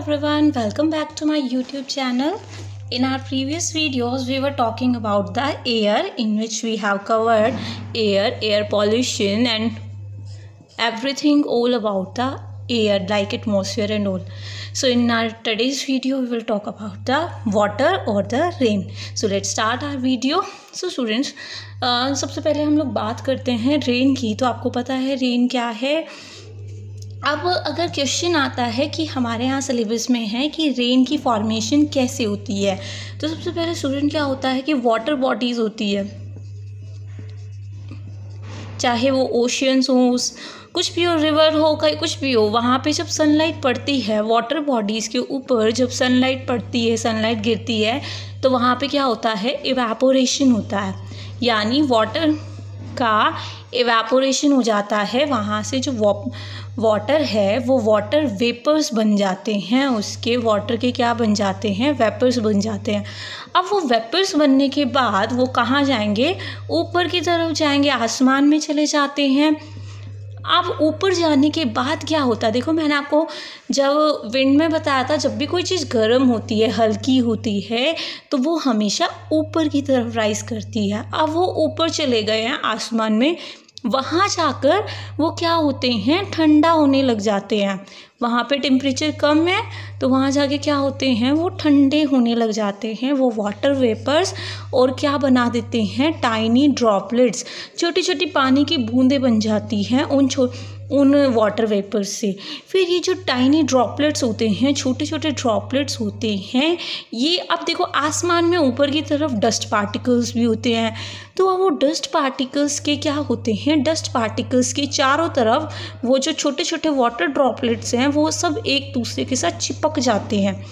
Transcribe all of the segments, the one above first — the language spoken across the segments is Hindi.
everyone, welcome back to my YouTube channel. In our previous videos we were talking about the air, in which we have covered air pollution and everything all about the air like atmosphere and all. So in our today's video we will talk about the water or the rain. So let's start our video. So students, सबसे पहले हम लोग बात करते हैं रेन की. तो आपको पता है रेन क्या है. अब अगर क्वेश्चन आता है कि हमारे यहाँ सिलेबस में है कि रेन की फॉर्मेशन कैसे होती है, तो सबसे पहले स्टूडेंट क्या होता है कि वाटर बॉडीज़ होती है, चाहे वो ओशियंस हो, कुछ भी हो, रिवर हो, कहीं कुछ भी हो, वहाँ पे जब सनलाइट पड़ती है वाटर बॉडीज़ के ऊपर, जब सनलाइट पड़ती है, सनलाइट गिरती है, तो वहाँ पे क्या होता है, इवेपोरेशन होता है. यानी वाटर का इवेपोरेशन हो जाता है. वहाँ से जो वाटर है वो वाटर वेपर्स बन जाते हैं. उसके वाटर के क्या बन जाते हैं, वेपर्स बन जाते हैं. अब वो वेपर्स बनने के बाद वो कहाँ जाएंगे, ऊपर की तरफ जाएंगे, आसमान में चले जाते हैं. अब ऊपर जाने के बाद क्या होता है, देखो मैंने आपको जब विंड में बताया था, जब भी कोई चीज़ गर्म होती है, हल्की होती है, तो वो हमेशा ऊपर की तरफ राइज करती है. अब वो ऊपर चले गए हैं आसमान में, वहाँ जाकर वो क्या होते हैं, ठंडा होने लग जाते हैं. वहाँ पे टेम्परेचर कम है तो वहाँ जाके क्या होते हैं, वो ठंडे होने लग जाते हैं, वो वाटर वेपर्स, और क्या बना देते हैं, टाइनी ड्रॉपलेट्स, छोटी छोटी पानी की बूंदें बन जाती हैं उन वाटर वेपर्स से. फिर ये जो टाइनी ड्रॉपलेट्स होते हैं, छोटे छोटे ड्रॉपलेट्स होते हैं, ये अब देखो आसमान में ऊपर की तरफ डस्ट पार्टिकल्स भी होते हैं. तो अब वो डस्ट पार्टिकल्स के क्या होते हैं, डस्ट पार्टिकल्स के चारों तरफ वो जो छोटे छोटे वाटर ड्रॉपलेट्स हैं वो सब एक दूसरे के साथ चिपक जाते हैं.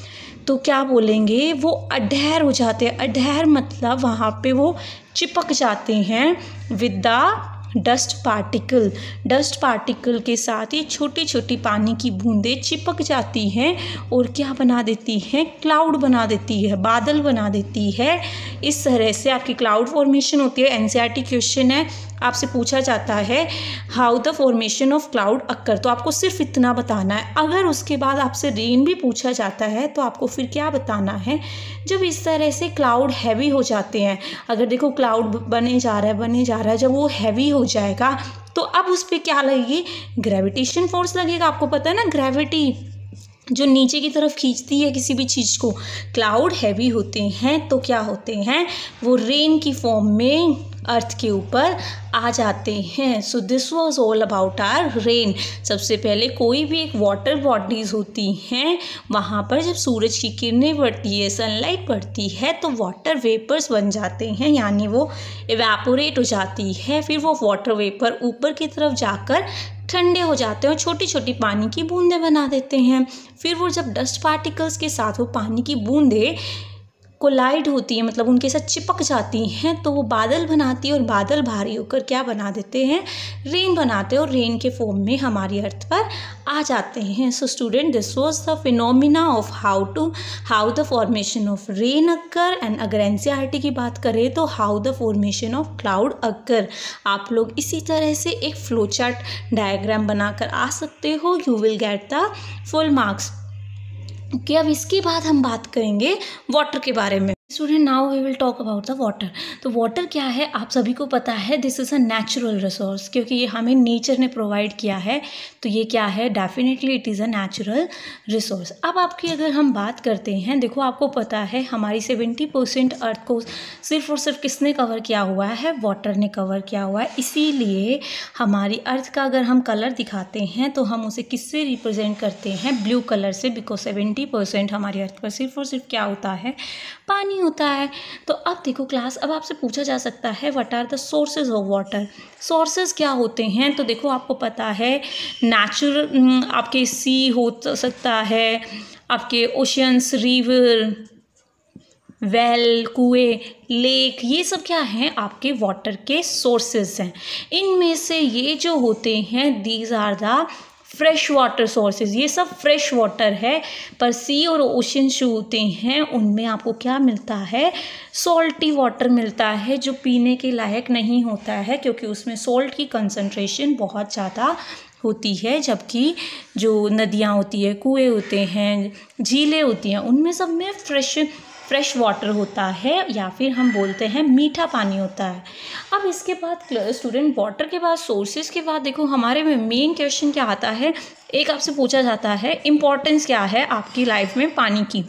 तो क्या बोलेंगे, वो अडहेर हो जाते हैं. अडहेर मतलब वहाँ पे वो चिपक जाते हैं विद द डस्ट पार्टिकल के साथ ये छोटी छोटी पानी की बूंदें चिपक जाती हैं और क्या बना देती हैं, क्लाउड बना देती है, बादल बना देती है. इस तरह से आपकी क्लाउड फॉर्मेशन होती है. एनसीईआरटी क्वेश्चन है, आपसे पूछा जाता है how the formation of cloud occur. तो आपको सिर्फ इतना बताना है. अगर उसके बाद आपसे रेन भी पूछा जाता है तो आपको फिर क्या बताना है, जब इस तरह से क्लाउड हैवी हो जाते हैं. अगर देखो क्लाउड बने जा रहा है, जब वो हैवी हो जाएगा तो अब उस पर क्या लगेगी, ग्रेविटेशन फोर्स लगेगा. आपको पता है ना, ग्रेविटी जो नीचे की तरफ खींचती है किसी भी चीज़ को. क्लाउड हैवी होते हैं तो क्या होते हैं, वो रेन की फॉर्म में अर्थ के ऊपर आ जाते हैं. So this was all about our rain. सबसे पहले कोई भी एक वाटर बॉडीज़ होती हैं, वहाँ पर जब सूरज की किरणें पड़ती है, सनलाइट पड़ती है, तो वाटर वेपर्स बन जाते हैं, यानी वो इवेपोरेट हो जाती है. फिर वो वाटर वेपर ऊपर की तरफ जाकर ठंडे हो जाते हैं और छोटी छोटी पानी की बूंदें बना देते हैं. फिर वो जब डस्ट पार्टिकल्स के साथ वो पानी की बूंदें कोलाइड होती है, मतलब उनके साथ चिपक जाती हैं, तो वो बादल बनाती है और बादल भारी होकर क्या बना देते हैं, रेन बनाते हैं, और रेन के फॉर्म में हमारी अर्थ पर आ जाते हैं. So student, this was the phenomena of how the formation of rain occur. And अगर एनसीईआरटी की बात करें तो how the formation of cloud occur. आप लोग इसी तरह से एक फ्लो चार्ट डायग्राम बनाकर आ सकते हो. You will get the full marks. Okay, अब इसके बाद हम बात करेंगे वाटर के बारे में. Student, now we will talk about the water. तो वाटर क्या है, आप सभी को पता है, this is a natural resource, क्योंकि ये हमें नेचर ने प्रोवाइड किया है. तो ये क्या है, definitely it is a natural resource. अब आपकी अगर हम बात करते हैं, देखो आपको पता है हमारी 70% अर्थ को सिर्फ और सिर्फ किसने कवर किया हुआ है, वाटर ने कवर किया हुआ है. इसीलिए हमारी अर्थ का अगर हम कलर दिखाते हैं तो हम उसे किससे रिप्रेजेंट करते हैं, ब्लू कलर से, बिकॉज 70% हमारी अर्थ पर सिर्फ और सिर्फ क्या होता है, पानी होता है. तो अब देखो क्लास, अब आपसे पूछा जा सकता है what are the sources of water. Sources क्या होते हैं, तो देखो आपको पता है नेचुरल, आपके सी हो सकता है, आपके ओशियंस, रिवर, वेल, कुएं, लेक, ये सब क्या हैं, आपके वाटर के सोर्सेज हैं. इनमें से ये जो होते हैं, these are the fresh water sources. ये सब फ्रेश वाटर है. पर सी और ओशन जो होते हैं उनमें आपको क्या मिलता है, सॉल्टी वाटर मिलता है, जो पीने के लायक नहीं होता है, क्योंकि उसमें सॉल्ट की कंसंट्रेशन बहुत ज़्यादा होती है, जबकि जो नदियाँ होती है, कुएँ होते हैं, झीलें होती हैं, उनमें सब में फ्रेश वाटर होता है या फिर हम बोलते हैं मीठा पानी होता है। अब इसके बाद स्टूडेंट वाटर के बाद सोर्सेज के बाद देखो हमारे में मेन क्वेश्चन क्या आता है, एक आपसे पूछा जाता है इम्पोर्टेंस क्या है आपकी लाइफ में पानी की,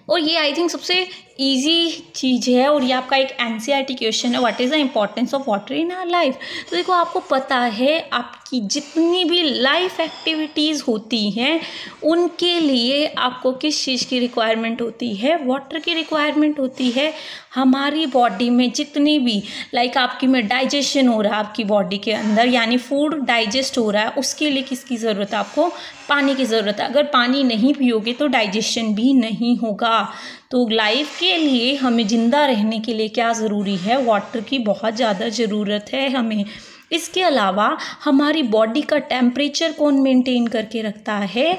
और ये आई थिंक सबसे इजी चीज़ है और ये आपका एक एनसीईआरटी क्वेश्चन है, what is the importance of water in our life. तो देखो आपको पता है आपकी जितनी भी लाइफ एक्टिविटीज़ होती हैं उनके लिए आपको किस चीज़ की रिक्वायरमेंट होती है, वाटर की रिक्वायरमेंट होती है। हमारी बॉडी में जितनी भी लाइक आपकी में डाइजेशन हो रहा है आपकी बॉडी के अंदर, यानी फूड डाइजेस्ट हो रहा है, उसके लिए किसकी ज़रूरत है, आपको पानी की ज़रूरत है। अगर पानी नहीं पियोगे तो डाइजेशन भी नहीं होगा। तो लाइफ के लिए हमें ज़िंदा रहने के लिए क्या ज़रूरी है, वाटर की बहुत ज़्यादा ज़रूरत है हमें। इसके अलावा हमारी बॉडी का टेम्परेचर कौन मेंटेन करके रखता है,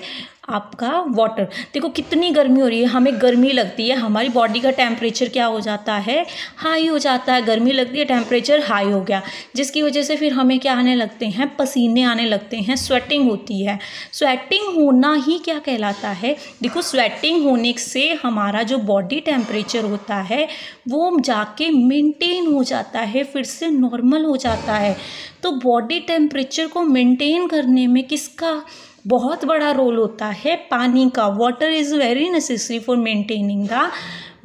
आपका वाटर। देखो कितनी गर्मी हो रही है, हमें गर्मी लगती है, हमारी बॉडी का टेम्परेचर क्या हो जाता है, हाई हो जाता है। गर्मी लगती है, टेम्परेचर हाई हो गया, जिसकी वजह से फिर हमें क्या आने लगते हैं, पसीने आने लगते हैं, स्वेटिंग होती है। स्वेटिंग होना ही क्या कहलाता है, देखो स्वेटिंग होने से हमारा जो बॉडी टेम्परेचर होता है वो जाके मेंटेन हो जाता है, फिर से नॉर्मल हो जाता है। तो बॉडी टेम्परेचर को मेंटेन करने में किसका बहुत बड़ा रोल होता है, पानी का। Water is very necessary for maintaining the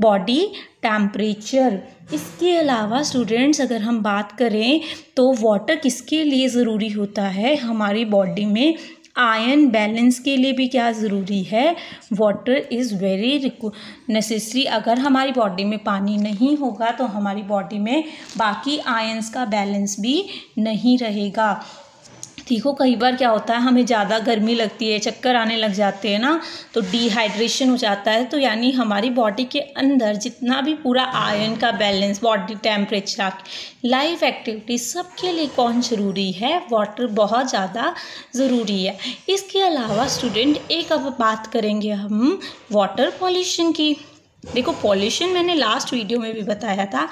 body temperature. इसके अलावा स्टूडेंट्स अगर हम बात करें तो वाटर किसके लिए ज़रूरी होता है, हमारी बॉडी में आयन बैलेंस के लिए भी क्या ज़रूरी है, वाटर इज़ वेरी नेसेसरी। अगर हमारी बॉडी में पानी नहीं होगा तो हमारी बॉडी में बाकी आयंस का बैलेंस भी नहीं रहेगा। देखो कई बार क्या होता है, हमें ज़्यादा गर्मी लगती है, चक्कर आने लग जाते हैं ना, तो डिहाइड्रेशन हो जाता है। तो यानी हमारी बॉडी के अंदर जितना भी पूरा आयरन का balance, body temperature, life activity, सबके लिए कौन ज़रूरी है, वाटर बहुत ज़्यादा ज़रूरी है। इसके अलावा स्टूडेंट एक अब बात करेंगे हम वाटर पॉल्यूशन की। देखो पॉल्यूशन मैंने लास्ट वीडियो में भी बताया था,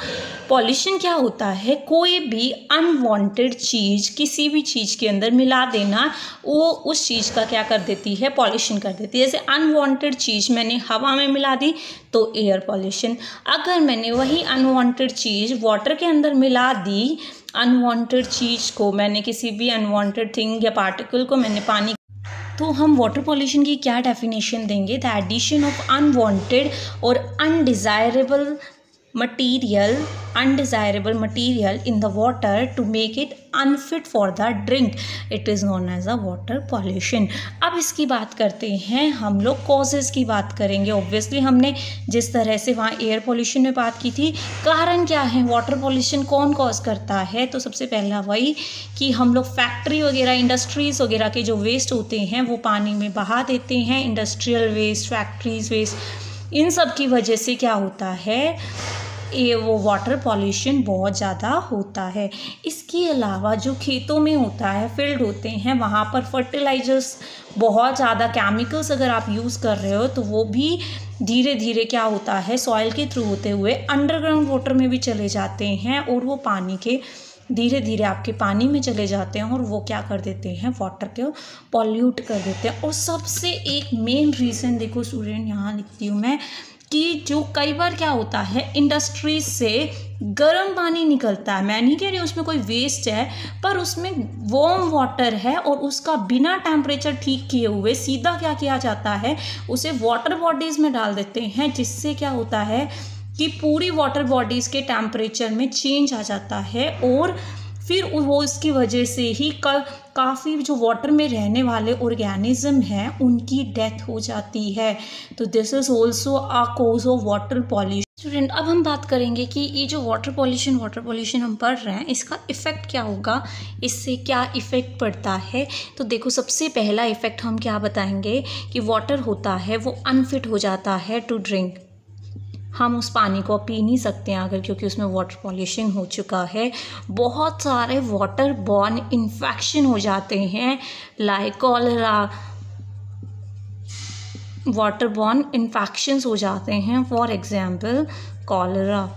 पॉल्यूशन क्या होता है, कोई भी अनवांटेड चीज़ किसी भी चीज़ के अंदर मिला देना, वो उस चीज़ का क्या कर देती है, पॉल्यूशन कर देती है। जैसे अनवांटेड चीज़ मैंने हवा में मिला दी तो एयर पॉल्यूशन, अगर मैंने वही अनवांटेड चीज़ वाटर के अंदर मिला दी, अनवांटेड चीज़ को मैंने किसी भी अनवांटेड थिंग या पार्टिकल को मैंने पानी, तो हम वाटर पॉल्यूशन की क्या डेफिनेशन देंगे, द एडिशन ऑफ अनवांटेड और undesirable material in the water to make it unfit for the drink, it is known as a water pollution. अब इसकी बात करते हैं हम लोग, कॉजेज़ की बात करेंगे। ऑब्वियसली हमने जिस तरह से वहाँ एयर पॉल्यूशन में बात की थी, कारण क्या है, वाटर पॉल्यूशन कौन कॉज करता है, तो सबसे पहला वही कि हम लोग फैक्ट्री वगैरह, इंडस्ट्रीज़ वगैरह के जो वेस्ट होते हैं वो पानी में बहा देते हैं। इंडस्ट्रियल वेस्ट, फैक्ट्रीज वेस्ट, इन सब की वजह से क्या होता है, ये वो वाटर पॉल्यूशन बहुत ज़्यादा होता है। इसके अलावा जो खेतों में होता है, फील्ड होते हैं, वहाँ पर फर्टिलाइजर्स बहुत ज़्यादा, केमिकल्स अगर आप यूज़ कर रहे हो तो वो भी धीरे धीरे क्या होता है, सॉइल के थ्रू होते हुए अंडरग्राउंड वाटर में भी चले जाते हैं और वो पानी के धीरे धीरे आपके पानी में चले जाते हैं और वो क्या कर देते हैं, वाटर को पॉल्यूट कर देते हैं। और सबसे एक मेन रीज़न देखो स्टूडेंट, यहाँ लिखती हूँ मैं, कि जो कई बार क्या होता है, इंडस्ट्रीज से गर्म पानी निकलता है, मैं नहीं कह रही उसमें कोई वेस्ट है, पर उसमें वार्म वाटर है और उसका बिना टेम्परेचर ठीक किए हुए सीधा क्या किया जाता है, उसे वाटर बॉडीज़ में डाल देते हैं, जिससे क्या होता है कि पूरी वाटर बॉडीज़ के टेम्परेचर में चेंज आ जाता है और फिर वो इसकी वजह से ही काफ़ी जो वाटर में रहने वाले ऑर्गेनिज्म हैं उनकी डेथ हो जाती है। तो this is also a cause of water pollution. Student अब हम बात करेंगे कि ये जो वाटर पॉल्यूशन हम पढ़ रहे हैं, इसका इफ़ेक्ट क्या होगा, इससे क्या इफ़ेक्ट पड़ता है। तो देखो सबसे पहला इफ़ेक्ट हम क्या बताएंगे कि वाटर होता है वो अनफिट हो जाता है टू ड्रिंक, हम उस पानी को पी नहीं सकते हैं अगर, क्योंकि उसमें वाटर पॉल्यूशन हो चुका है। बहुत सारे वाटर बॉर्न इन्फेक्शन हो जाते हैं, like cholera, water borne infections हो जाते हैं, फॉर एग्जांपल कॉलेरा।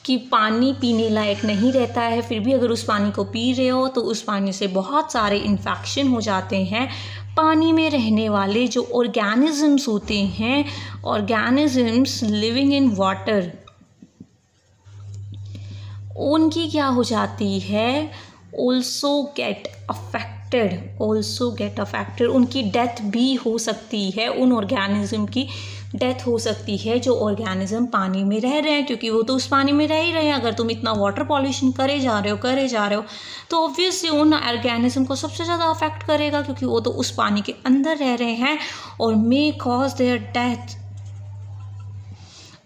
कि पानी पीने लायक नहीं रहता है, फिर भी अगर उस पानी को पी रहे हो तो उस पानी से बहुत सारे इन्फेक्शन हो जाते हैं। पानी में रहने वाले जो ऑर्गेनिजम्स होते हैं, ऑर्गेनिजम्स लिविंग इन वाटर, उनकी क्या हो जाती है, ऑल्सो गेट अफेक्टेड, उनकी डेथ भी हो सकती है। उन ऑर्गेनिज्म की डेथ हो सकती है जो ऑर्गेनिज्म पानी में रह रहे हैं, क्योंकि वो तो उस पानी में रह ही रहे हैं। अगर तुम इतना वाटर पॉल्यूशन करे जा रहे हो तो ऑब्वियसली उन ऑर्गेनिज्म को सबसे ज़्यादा अफेक्ट करेगा, क्योंकि वो तो उस पानी के अंदर रह रहे हैं और मे कॉज देयर डेथ,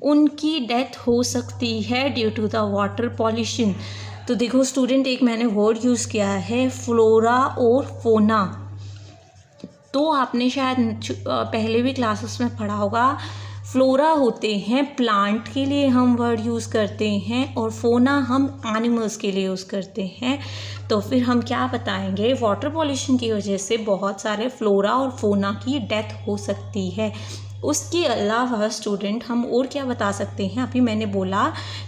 उनकी डेथ हो सकती है due to the water pollution. तो देखो स्टूडेंट, एक मैंने वर्ड यूज़ किया है फ्लोरा और फोना। तो आपने शायद पहले भी क्लासेस में पढ़ा होगा, फ्लोरा होते हैं प्लांट के लिए हम वर्ड यूज़ करते हैं और फोना हम एनिमल्स के लिए यूज़ करते हैं। तो फिर हम क्या बताएंगे, वाटर पॉल्यूशन की वजह से बहुत सारे फ्लोरा और फोना की डेथ हो सकती है। उसके अलावा स्टूडेंट हम और क्या बता सकते हैं, अभी मैंने बोला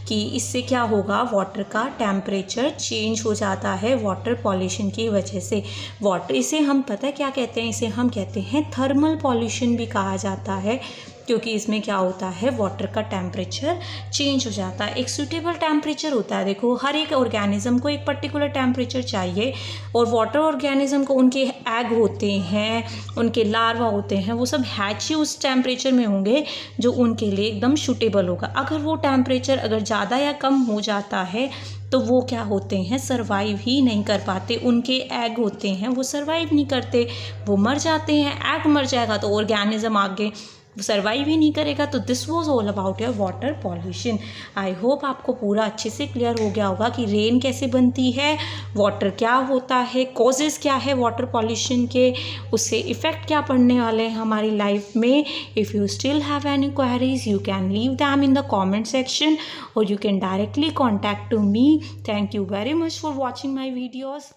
कि इससे क्या होगा, वाटर का टेम्परेचर चेंज हो जाता है वाटर पॉल्यूशन की वजह से। वाटर, इसे हम पता है क्या कहते हैं, इसे हम कहते हैं थर्मल पॉल्यूशन भी कहा जाता है, क्योंकि इसमें क्या होता है, वाटर का टेम्परेचर चेंज हो जाता है। एक सूटेबल टेम्परेचर होता है। देखो हर एक ऑर्गेनिज्म को एक पर्टिकुलर टेम्परेचर चाहिए, और वाटर ऑर्गेनिज्म को उनके एग होते हैं, उनके लार्वा होते हैं, वो सब हैची उस टेम्परेचर में होंगे जो उनके लिए एकदम सूटेबल होगा। अगर वो टेम्परेचर अगर ज़्यादा या कम हो जाता है तो वो क्या होते हैं, सर्वाइव ही नहीं कर पाते। उनके एग होते हैं वो सर्वाइव नहीं करते, वो मर जाते हैं। एग मर जाएगा तो ऑर्गेनिज्म आगे सर्वाइव ही नहीं करेगा। तो this was all about your water pollution. I hope आपको पूरा अच्छे से क्लियर हो गया होगा कि रेन कैसे बनती है, वाटर क्या होता है, कॉजेज़ क्या है वाटर पॉल्यूशन के, उससे इफ़ेक्ट क्या पड़ने वाले हैं हमारी लाइफ में। If you still have any queries you can leave them in the comment section और you can directly contact to me. Thank you very much for watching my videos.